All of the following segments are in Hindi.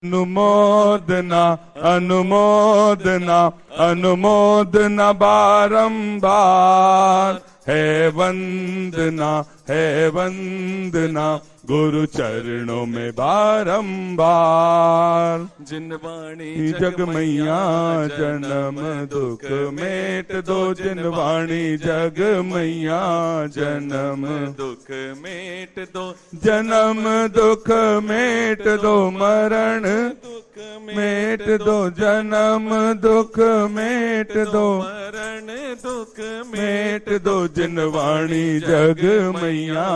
अनुमोदना अनुमोदना अनुमोदना बारंबार है वंदना गुरु चरणों में बारंबार। जिन वाणी जग मैया जन्म दुख मेट दो, जिन वाणी जग मैया जन्म दुख मेट दो, जन्म दुख मेट दो, मरण दुख मेट दो, जन्म दुख मेट दो, मरण दुख मेट दो, जिन वाणी जग मैया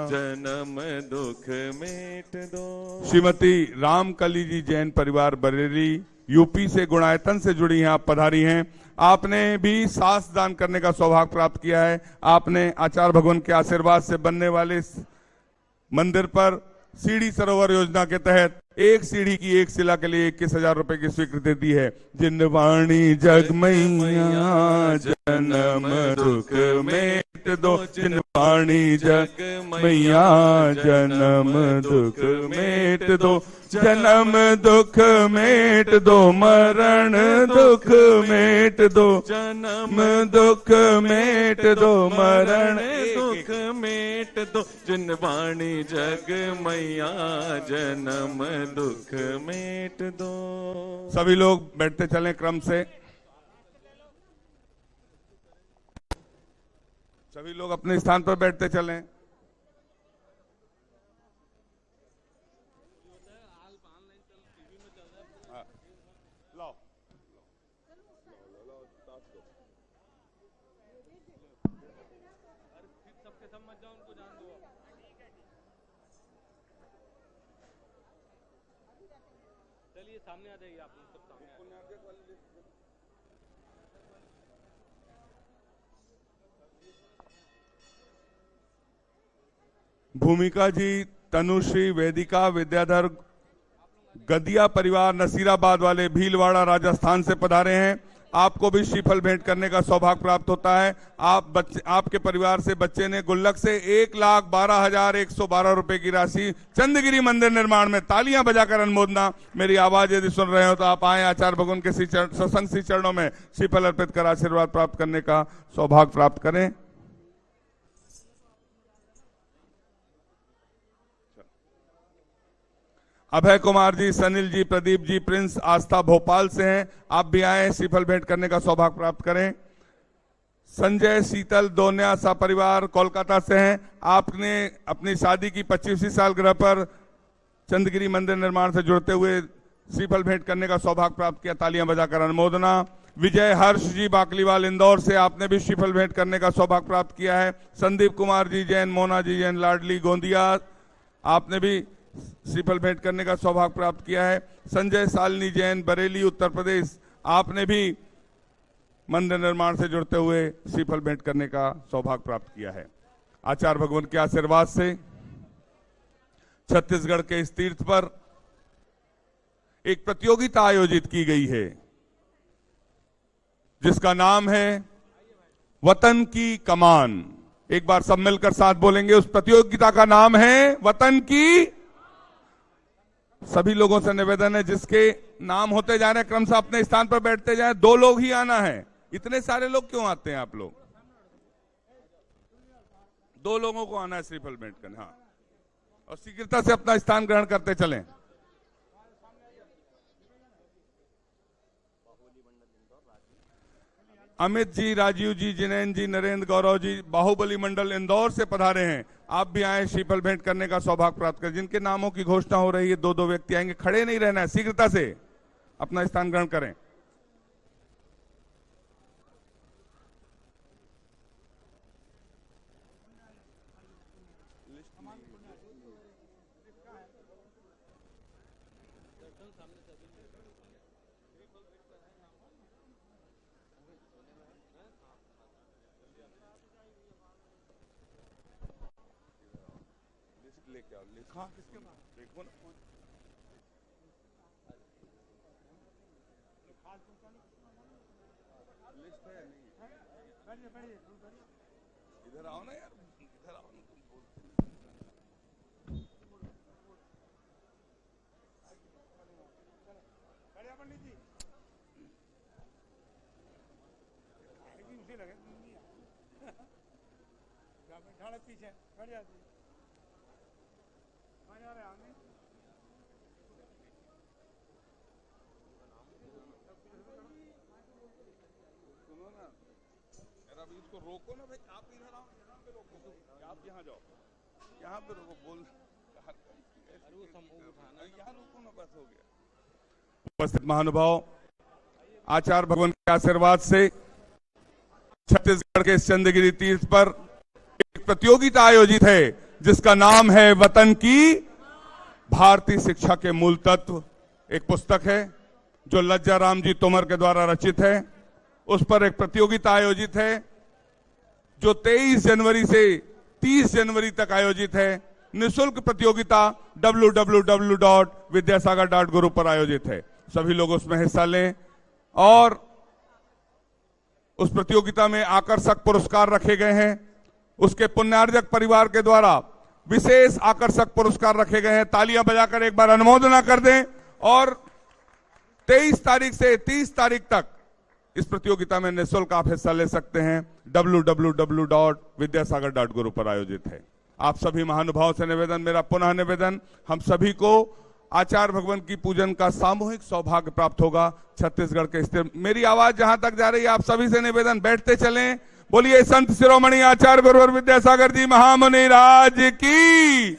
जन्म दुख मेट दो। श्रीमती रामकली जी जैन परिवार बरेली यूपी से गुणायतन से जुड़ी हैं, आप पधारी हैं। आपने भी सास दान करने का सौभाग्य प्राप्त किया है। आपने आचार्य भगवान के आशीर्वाद से बनने वाले इस मंदिर पर सीढ़ी सरोवर योजना के तहत एक सीढ़ी की एक शिला के लिए 21,000 रुपए की स्वीकृति दी है। जिन वाणी जग मैया जन्म दुख मेट दो, जिन वाणी जग मैया जन्म दुख मेट दो, जन्म दुख मेट दो, मरण दुख मेट दो, जन्म दुख मेट दो, मरण दुख मेट दो, जिन वाणी जग मैया जन्म दुख मेट दो। सभी लोग बैठते चलें क्रम से। सभी लोग अपने स्थान पर बैठते चलें। सामने आ जाइए आप लोग, सब सामने भूमिका जी, तनुश्री, वेदिका, विद्याधर गदिया परिवार नसीराबाद वाले भीलवाड़ा राजस्थान से पधारे हैं। आपको भी श्रीफल भेंट करने का सौभाग्य प्राप्त होता है। आपके परिवार से बच्चे ने गुल्लक से 1,12,112 रुपए की राशि चंदगिरी मंदिर निर्माण में तालियां बजाकर अनुमोदना। मेरी आवाज यदि सुन रहे हो तो आप आए आचार्य भगवान के सत्संग श्री चरणों में श्रीफल अर्पित कर आशीर्वाद प्राप्त करने का सौभाग्य प्राप्त करें। अभय कुमार जी, सनिल जी, प्रदीप जी, प्रिंस आस्था भोपाल से हैं। आप भी आए श्रीफल भेंट करने का सौभाग्य प्राप्त करें। संजय शीतल दोन्या सा परिवार कोलकाता से हैं। आपने अपनी शादी की 25वीं सालगिरह पर चंदगिरी मंदिर निर्माण से जुड़ते हुए श्रीफल भेंट करने का सौभाग्य प्राप्त किया। तालियां बजाकर अनुमोदना। विजय हर्ष जी बाकलीवाल इंदौर से, आपने भी श्रीफल भेंट करने का सौभाग्य प्राप्त किया है। संदीप कुमार जी जैन, मोना जी जैन लाडली गोंदिया, आपने भी श्रीफल भेंट करने का सौभाग्य प्राप्त किया है। संजय सालनी जैन बरेली उत्तर प्रदेश, आपने भी मंदिर निर्माण से जुड़ते हुए श्रीफल भेंट करने का सौभाग्य प्राप्त किया है। आचार्य भगवान के आशीर्वाद से छत्तीसगढ़ के इस तीर्थ पर एक प्रतियोगिता आयोजित की गई है जिसका नाम है वतन की कमान। एक बार सब मिलकर साथ बोलेंगे, उस प्रतियोगिता का नाम है वतन की। सभी लोगों से निवेदन है, जिसके नाम होते जा रहे हैं क्रमशः अपने स्थान पर बैठते जाएं। 2 लोग ही आना है। इतने सारे लोग क्यों आते हैं आप लोग? 2 लोगों को आना है श्रीफल भेंट करने। हाँ, और शीघ्रता से अपना स्थान ग्रहण करते चलें। अमित जी, राजीव जी, जिनेन्द्र जी, नरेंद्र, गौरव जी बाहुबली मंडल इंदौर से पधारे हैं। आप भी आए श्रीफल भेंट करने का सौभाग्य प्राप्त करें। जिनके नामों की घोषणा हो रही है 2-2 व्यक्ति आएंगे, खड़े नहीं रहना है, शीघ्रता से अपना स्थान ग्रहण करें। लेके आओ, लिखा किसके पास देखो ना। लिस्ट है नहीं, इधर आओ ना यार, इधर आओ ना। तुम बोलते अभी इसको रोको ना भाई, आप इधर आओ, यहाँ पे रोको, आप यहाँ जाओ, यहाँ पे रोको, बोल यहाँ रोको ना, बस हो गया। उपस्थित महानुभाव, आचार्य भगवान के आशीर्वाद से छत्तीसगढ़ के चंद्रगिरी तीर्थ पर एक प्रतियोगिता आयोजित है जिसका नाम है वतन की भारतीय शिक्षा के मूल तत्व। एक पुस्तक है जो लज्जा राम जी तोमर के द्वारा रचित है। उस पर एक प्रतियोगिता आयोजित है जो 23 जनवरी से 30 जनवरी तक आयोजित है। निःशुल्क प्रतियोगिता www.vidyasagar.guru पर आयोजित है। सभी लोग उसमें हिस्सा लें और उस प्रतियोगिता में आकर्षक पुरस्कार रखे गए हैं। उसके पुण्यार्जक परिवार के द्वारा विशेष आकर्षक पुरस्कार रखे गए हैं। तालियां बजाकर एक बार अनुमोदना कर दें। और 23 तारीख से 30 तारीख तक इस प्रतियोगिता में निःशुल्क आप हिस्सा ले सकते हैं। www.vidyasagar.guru पर आयोजित है। आप सभी महानुभाव से निवेदन, मेरा पुनः निवेदन, हम सभी को आचार्य भगवान की पूजन का सामूहिक सौभाग्य प्राप्त होगा छत्तीसगढ़ के स्थित। मेरी आवाज जहां तक जा रही है, आप सभी से निवेदन, बैठते चलें। बोलिए संत शिरोमणि आचार्य गुरुवर विद्यासागर जी महामुनि राज की।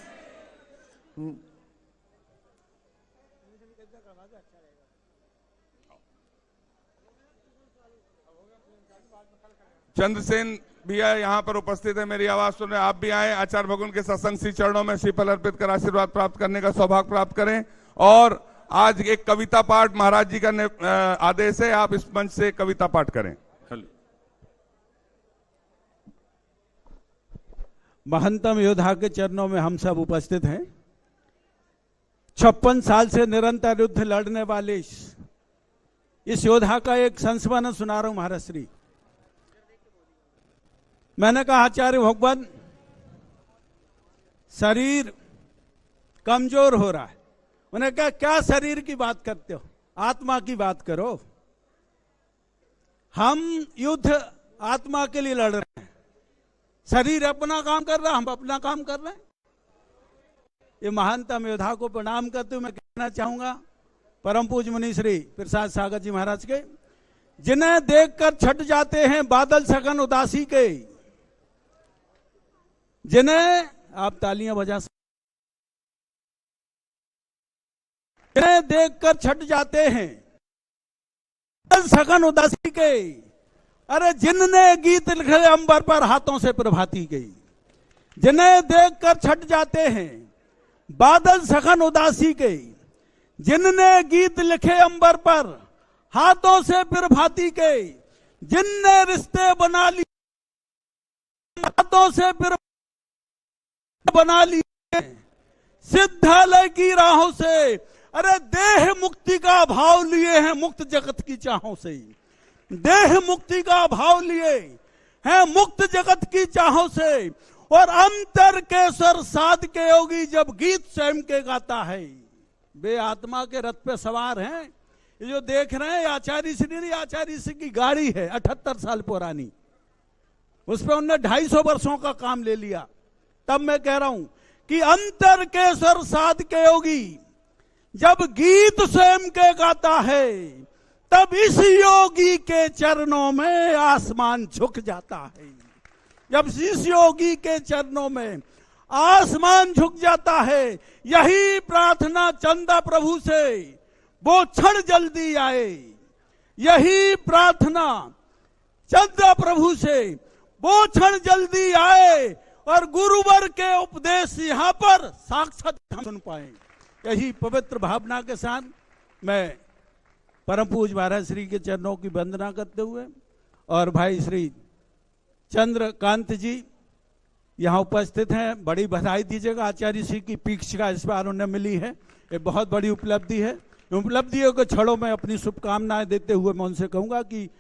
चंद्रसेन भैया यहाँ पर उपस्थित है, मेरी आवाज सुन रहे, आप भी आए। आचार्य भगवान के सत्संग श्री चरणों में श्रीफल अर्पित कर आशीर्वाद प्राप्त करने का सौभाग्य प्राप्त करें। और आज एक कविता पाठ महाराज जी का आदेश है, आप इस मंच से कविता पाठ करें। महंतम योद्धा के चरणों में हम सब उपस्थित हैं। 56 साल से निरंतर युद्ध लड़ने वाले इस योद्धा का एक संस्मरण सुना रहा हूं महाराज श्री। मैंने कहा आचार्य भगवान शरीर कमजोर हो रहा है। उन्होंने कहा क्या शरीर की बात करते हो, आत्मा की बात करो। हम युद्ध आत्मा के लिए लड़ रहे हैं, शरीर अपना काम कर रहा है, हम अपना काम कर रहे हैं। ये महानतम योद्धा को प्रणाम करते हुए मैं कहना चाहूंगा परम पूज्य मुनि श्री प्रसाद सागर जी महाराज के, जिन्हें देखकर छट जाते हैं बादल सघन उदासी के, जिन्हें आप तालियां बजा सकते, जिन्हें देखकर छट जाते हैं बादल सघन उदासी के। अरे जिनने गीत लिखे अंबर पर हाथों से प्रभाती गई, जिन्हें देखकर छट जाते हैं बादल सघन उदासी के, जिनने गीत लिखे अंबर पर हाथों से प्रभाती के, जिनने रिश्ते बना लिए हाथों से बना लिए सिद्धालय की राहों से। अरे देह मुक्ति का भाव लिए हैं मुक्त जगत की चाहों से, देह मुक्ति का भाव लिए हैं मुक्त जगत की चाहों से। और अंतर के स्वर साध के योगी जब गीत स्वयं के गाता है। वे आत्मा के रथ पे सवार हैं। ये जो देख रहे हैं आचार्य श्री, आचार्य श्री की गाड़ी है 78 साल पुरानी, उस पर उन्होंने 250 वर्षों का काम ले लिया। तब मैं कह रहा हूं कि अंतर के स्वर साध के योगी जब गीत स्वयं के गाता है, तब इस योगी के चरणों में आसमान झुक जाता है। जब इस योगी के चरणों में आसमान झुक जाता है, यही प्रार्थना चंदा प्रभु से, वो क्षण जल्दी आए। यही प्रार्थना चंदा प्रभु से, वो क्षण जल्दी आए और गुरुवर के उपदेश यहां पर साक्षात हम सुन पाए। यही पवित्र भावना के साथ मैं परम पूज्य महाराज श्री के चरणों की वंदना करते हुए और भाई श्री चंद्रकांत जी यहाँ उपस्थित हैं, बड़ी बधाई दीजिएगा। आचार्य श्री की पीक्षा इस बार उन्हें मिली है, ये बहुत बड़ी उपलब्धि है। उपलब्धियों के क्षणों में अपनी शुभकामनाएं देते हुए मैं उनसे कहूंगा कि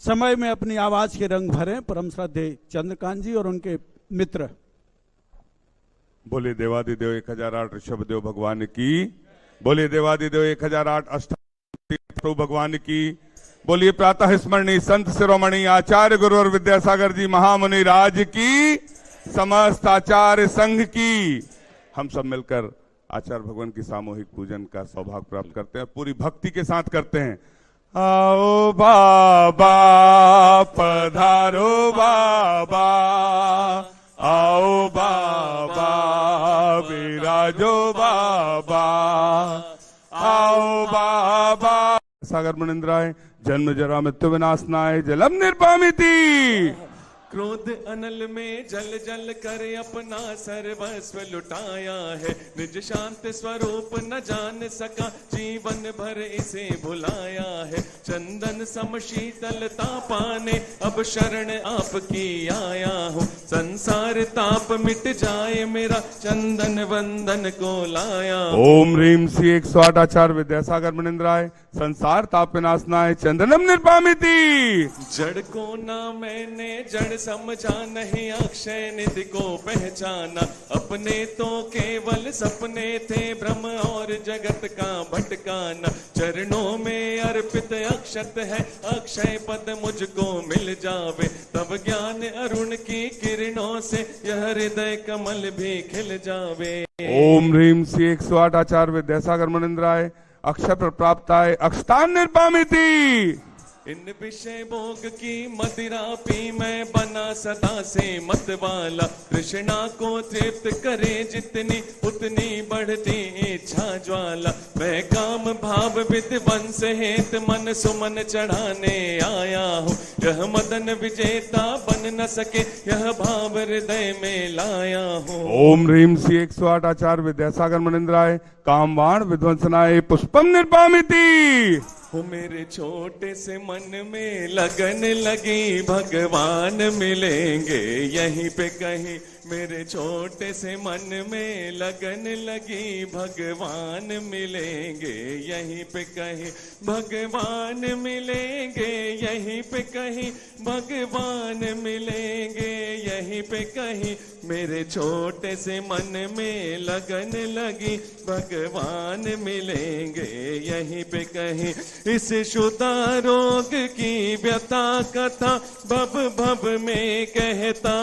समय में अपनी आवाज के रंग भरें। परम श्रद्धेय चंद्रकांत जी और उनके मित्र। बोले देवादिदेव 1008 ऋषभ देव भगवान की। बोले देवादिदेव 1008 अष्ट प्रभु भगवान की। बोलिए प्रातः स्मरणीय संत शिरोमणि आचार्य गुरुवर विद्यासागर जी महामुनि राज की, समस्त आचार्य संघ की। हम सब मिलकर आचार्य भगवान की सामूहिक पूजन का सौभाग्य प्राप्त करते हैं, पूरी भक्ति के साथ करते हैं। आओ बाबा पधारो बाबा, आओ बाबा विराजो बाबा, आओ बाबा। सागर मुनिंद्राय जन्म जरा मृत्यु विनाशनाय जलम निर्पामिति। क्रोध अनल में जल जल कर अपना सर्वस्व लुटाया है, निज शांत स्वरूप न जान सका, जीवन भर इसे भुलाया है। चंदन सम शीतलता पाने अब शरण आपकी आया हूँ, संसार ताप मिट जाए मेरा चंदन वंदन को लाया। ओम ह्रीम श्री 108 आचार्य विद्यासागर मुनिंद्राय संसार ताप विनाशनाय चंदनम निर्पामिति। जड़ को ना मैंने जड़ समझा, नहीं अक्षय निधि को पहचाना, अपने तो केवल सपने थे भ्रम और जगत का भटकाना। चरणों में अर्पित अक्षत है, अक्षय पद मुझको मिल जावे, तब ज्ञान अरुण की किरणों से यह हृदय कमल भी खिल जावे। ओम ह्रीम श्री 108 आचार्य विद्यासागर मुनिंद्राय अक्षय प्राप्ताय अक्षतान निर्पामिति। इन विषय भोग की मदिरा पी मैं बना सदा से मत वाला, कृष्णा को तृप्त करे जितनी उतनी बढ़ती इच्छा ज्वाला। मैं काम भाव विध्वंस हेत मन सुमन चढ़ाने आया हूँ, यह मदन विजेता बन न सके यह भाव हृदय में लाया हूँ। ओम ह्रीम श्री 108 आचार्य विद्यासागर मुनिंद्राय कामवाण विध्वंसनाय पुष्पम निर्पामिति। हो मेरे छोटे से मन में लगन लगी, भगवान मिलेंगे यहीं पे कहीं। मेरे छोटे से मन में लगन लगी, भगवान मिलेंगे यहीं पे कहीं, भगवान मिलेंगे यहीं पे कहीं, भगवान मिलेंगे यहीं पे कहीं। मेरे छोटे से मन में लगन लगी, भगवान मिलेंगे यहीं पे कहीं। इस शुदा रोग की व्यथा कथा भव भव में कहता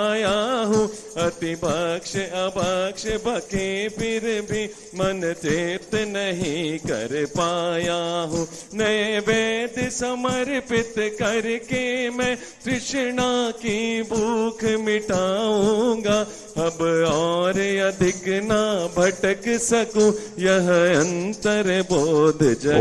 आया हूँ, अति बख्श अबख्श बके फिर भी मन तृप्त नहीं कर पाया हूँ। नए वेद समर्पित करके मैं तृष्णा की भूख मिटाऊंगा, अब और अधिक ना भटक सकूं यह अंतर बोध जगा।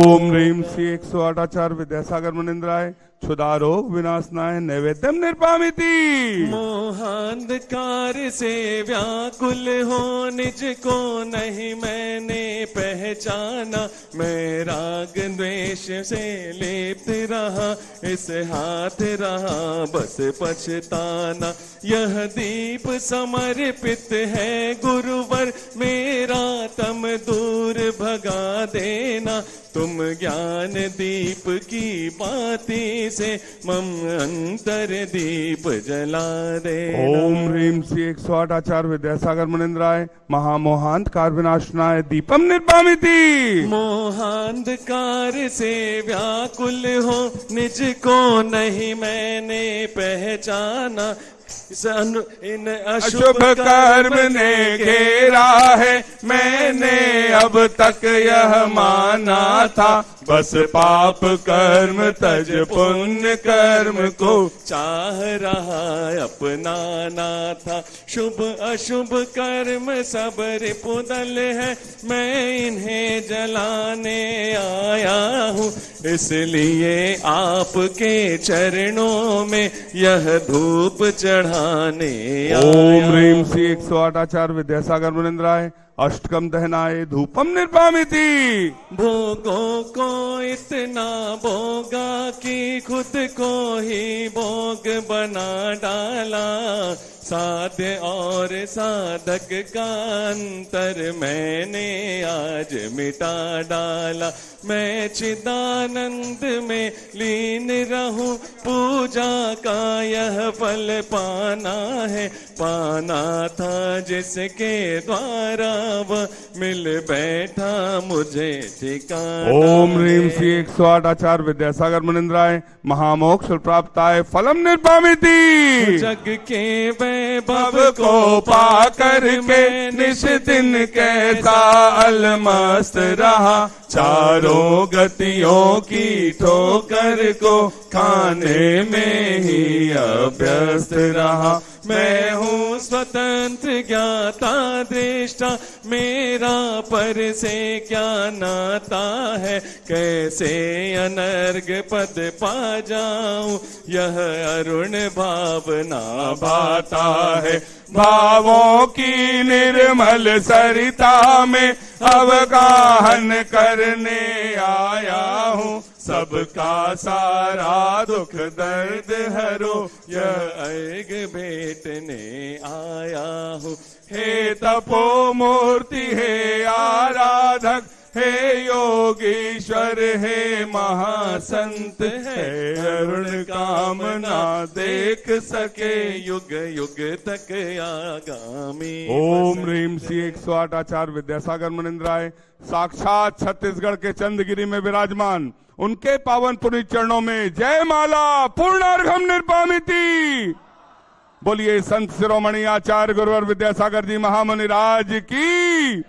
ओम ह्रीम श्री 108 आचार्य विद्यासागर मुनिंद्राय क्षुधा रोग विनाशनाय नैवेद्यम निर्पामिति। मोहांधकार से व्याकुल हो निज को नहीं मैंने पहचाना, मैं राग द्वेष से लिप्त रहा, इस हाथ रहा बस पछताना। यह दीप समर्पित है गुरुवर मेरा, तम दूर भगा देना, तुम ज्ञान दीप की बाती से मम अंतर दीप जला दे। ओम ह्रीम श्री 108 आचार्य विद्यासागर मुनिंद्राय महामोहांधकार विनाशनाय दीपम निर्पामिति। मोहांधकार से व्याकुल हो निज को नहीं मैंने पहचाना, इन अशुभ कर्म ने घेरा है, मैंने अब तक यह माना था, बस पाप कर्म तज पुण्य कर्म को चाह रहा अपनाना था। शुभ अशुभ कर्म सब रिपुदल है, मैं इन्हें जलाने आया हूँ, इसलिए आपके चरणों में यह धूप चढ़ाने आया। ओम ह्रीम श्री 108 आचार्य विद्यासागर मुनिंद्राय अष्टकम दहनाय धूपम निर्पामिति। भोगों को इतना भोगा कि खुद को ही भोग बना डाला, साध्य और साधक का अंतर मैंने आज मिटा डाला। मैं चिदानंद में लीन रहूं, पूजा का यह फल पाना है, पाना था जिसके द्वारा वह मिल बैठा मुझे ठिकाना। ओम ह्रीम श्री 108 आचार्य विद्यासागर मुनिंद्राय महामोक्ष प्राप्ताय फलम निर्पामिति। जग के वैभव भव को पा करके निश दिन कैसा अलमस्त रहा, चारों गतियों की ठोकर को खाने में ही अभ्यस्त रहा। मैं हूँ स्वतंत्र ज्ञाता दृष्टा, मेरा पर से क्या नाता है, कैसे अनर्ग पद पा जाऊं, यह अरुण भावना भाता है। भावों की निर्मल सरिता में अवगाहन करने आया हूँ, सबका सारा दुख दर्द हरो, यह ऐग भेटने आया हूँ। हे तपो मूर्ति, हे आराधक, हे योगीश्वर, हे महासंत, हे अरुण कामना देख सके युग युग तक आगामी। ओम ह्रीम श्री 108 आचार्य विद्यासागर मुनिंद्राय साक्षात छत्तीसगढ़ के चंदगिरी में विराजमान उनके पावन पुनीत चरणों में जय माला पूर्णार्घम निर्पामिति। बोलिए संत शिरोमणि आचार्य गुरुवर विद्यासागर जी महामुनि राज की।